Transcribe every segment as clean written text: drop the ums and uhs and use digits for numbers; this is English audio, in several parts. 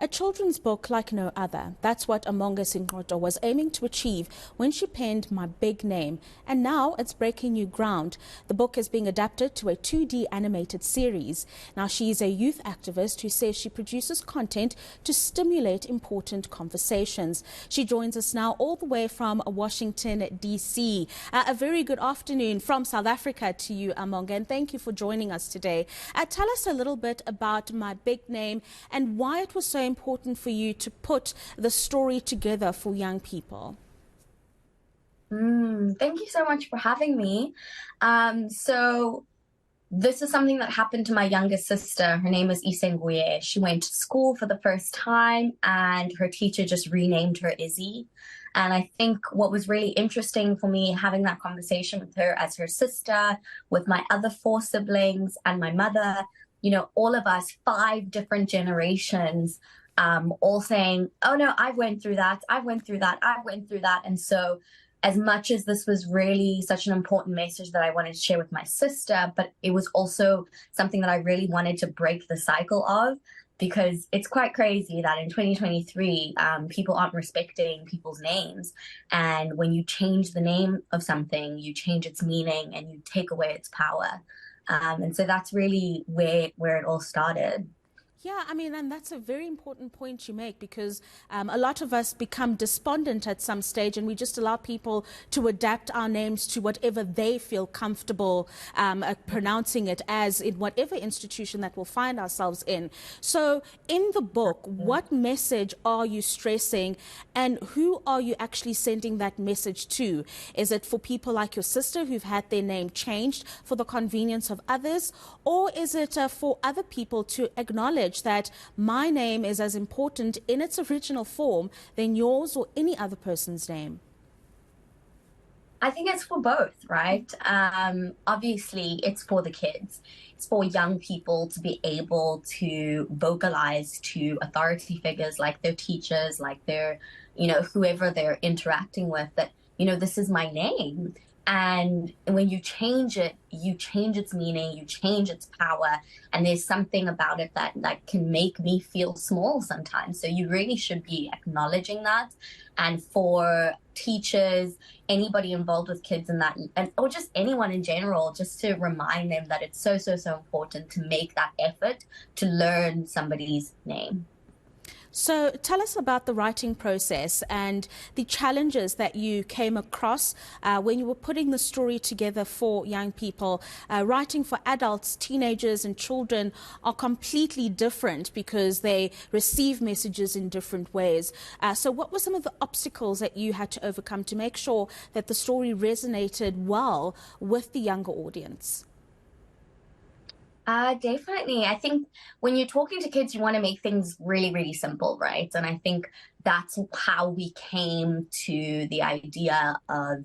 A children's book like no other. That's what Amonge Sinxoto was aiming to achieve when she penned My Big Name. And now it's breaking new ground. The book is being adapted to a 2D animated series. Now, she is a youth activist who says she produces content to stimulate important conversations. She joins us now all the way from Washington, D.C. A very good afternoon from South Africa to you, Amonge, and thank you for joining us today. Tell us a little bit about My Big Name and why it was so important for you to put the story together for young people. Thank you so much for having me. So this is something that happened to my youngest sister. Her name is eNCA. She went to school for the first time and her teacher just renamed her Izzy. And I think what was really interesting for me having that conversation with her as her sister, with my other 4 siblings and my mother, all of us, 5 different generations, all saying, oh no, I went through that, I went through that, I went through that. And so as much as this was really such an important message that I wanted to share with my sister, but it was also something that I really wanted to break the cycle of, because it's quite crazy that in 2023, people aren't respecting people's names. And when you change the name of something, you change its meaning and you take away its power. And so that's really where it all started. Yeah, I mean, and that's a very important point you make, because a lot of us become despondent at some stage and we just allow people to adapt our names to whatever they feel comfortable pronouncing it as in whatever institution that we'll find ourselves in. So in the book, what message are you stressing and who are you actually sending that message to? Is it for people like your sister who've had their name changed for the convenience of others, or is it for other people to acknowledge that my name is as important in its original form than yours or any other person's name? I think it's for both, right? Obviously, it's for the kids. It's for young people to be able to vocalize to authority figures like their teachers, like their, whoever they're interacting with, that, this is my name. And when you change it, you change its meaning, you change its power. And there's something about it that can make me feel small sometimes. So you really should be acknowledging that. And for teachers, anybody involved with kids in that, or just anyone in general, just to remind them that it's so, so, so important to make that effort to learn somebody's name. So tell us about the writing process and the challenges that you came across when you were putting the story together for young people. Writing for adults, teenagers and children are completely different because they receive messages in different ways. So what were some of the obstacles that you had to overcome to make sure that the story resonated well with the younger audience? Definitely. I think when you're talking to kids, you want to make things really, really simple, right? And I think that's how we came to the idea of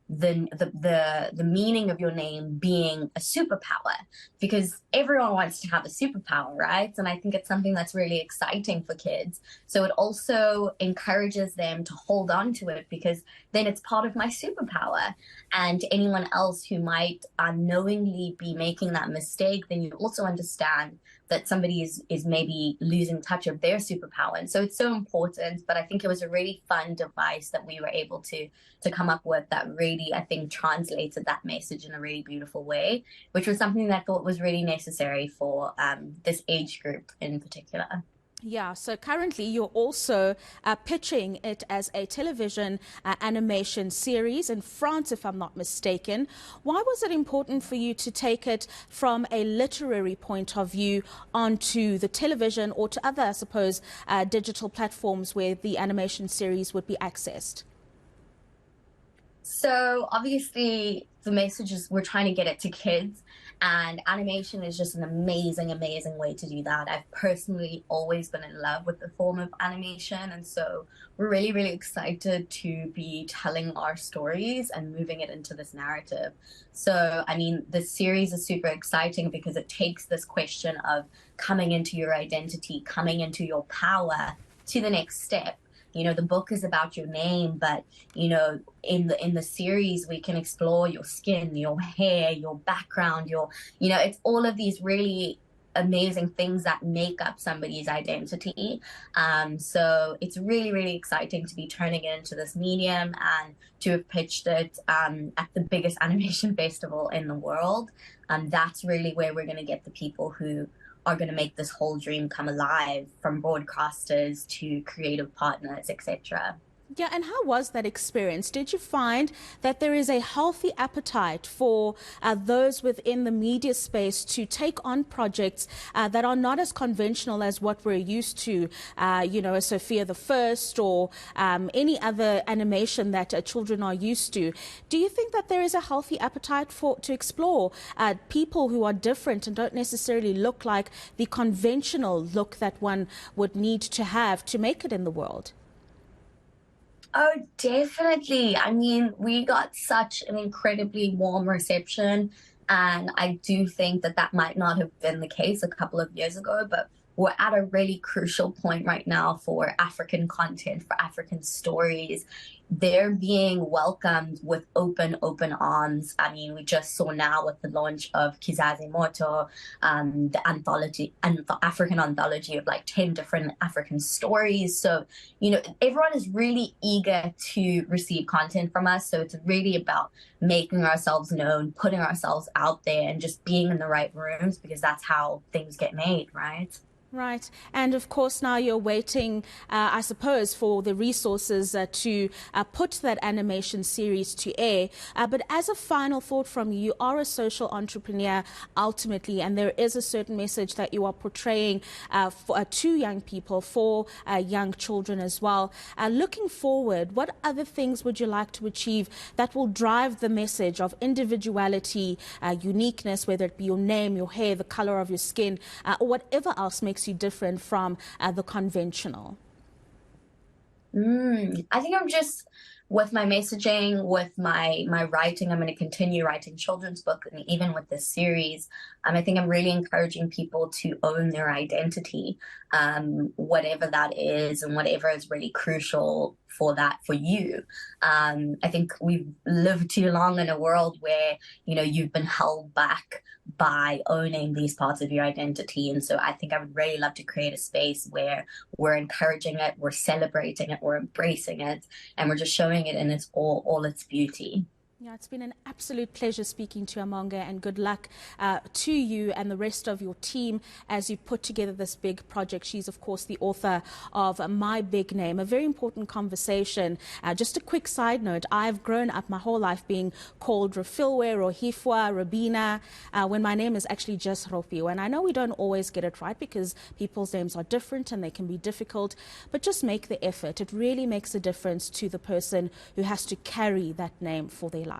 the meaning of your name being a superpower, because everyone wants to have a superpower, right? And I think it's something that's really exciting for kids. So it also encourages them to hold on to it, because then it's part of my superpower. And anyone else who might unknowingly be making that mistake, then you also understand that somebody is maybe losing touch of their superpower. And so it's so important. But I think it was a really fun device that we were able to come up with that really, I think, translated that message in a really beautiful way, which was something that I thought was really necessary for this age group in particular. Yeah, so currently you're also pitching it as a television animation series in France, if I'm not mistaken. Why was it important for you to take it from a literary point of view onto the television or to other, I suppose, digital platforms where the animation series would be accessed? So obviously the message is we're trying to get it to kids, and animation is just an amazing, amazing way to do that. I've personally always been in love with the form of animation, and so we're really, really excited to be telling our stories and moving it into this narrative. So, I mean, the series is super exciting because it takes this question of coming into your identity, coming into your power to the next step. The book is about your name, but, in the series, we can explore your skin, your hair, your background, it's all of these really amazing things that make up somebody's identity. So it's really, really exciting to be turning it into this medium and to have pitched it at the biggest animation festival in the world. That's really where we're going to get the people who are going to make this whole dream come alive, from broadcasters to creative partners, etc. Yeah, and how was that experience? Did you find that there is a healthy appetite for those within the media space to take on projects that are not as conventional as what we're used to, a Sophia the First or any other animation that children are used to? Do you think that there is a healthy appetite to explore people who are different and don't necessarily look like the conventional look that one would need to have to make it in the world? Oh, definitely. I mean, we got such an incredibly warm reception, and I do think that that might not have been the case a couple of years ago, but we're at a really crucial point right now for African content, for African stories. They're being welcomed with open arms. I mean, we just saw now with the launch of Kizazi Moto, the anthology and the African anthology of like 10 different African stories. So, everyone is really eager to receive content from us. So it's really about making ourselves known, putting ourselves out there, and just being in the right rooms, because that's how things get made, right? Right. And of course, now you're waiting, I suppose, for the resources to put that animation series to air. But as a final thought from you, you are a social entrepreneur ultimately, and there is a certain message that you are portraying to young people, for young children as well. Looking forward, what other things would you like to achieve that will drive the message of individuality, uniqueness, whether it be your name, your hair, the color of your skin, or whatever else makes you different from the conventional? I think I'm just, with my messaging, with my writing, I'm going to continue writing children's books, and even with this series, I think I'm really encouraging people to own their identity, whatever that is, and whatever is really crucial for that for you. I think we've lived too long in a world where you've been held back by owning these parts of your identity, and so I think I would really love to create a space where we're encouraging it, we're celebrating it, we're embracing it, and we're just showing it in its all its beauty. Yeah, it's been an absolute pleasure speaking to Amonge, and good luck to you and the rest of your team as you put together this big project. She's, of course, the author of My Big Name, a very important conversation. Just a quick side note, I've grown up my whole life being called Rafilwe, Rohifwa, Rabina, when my name is actually just Ropiwe. And I know we don't always get it right because people's names are different and they can be difficult, but just make the effort. It really makes a difference to the person who has to carry that name for their lives.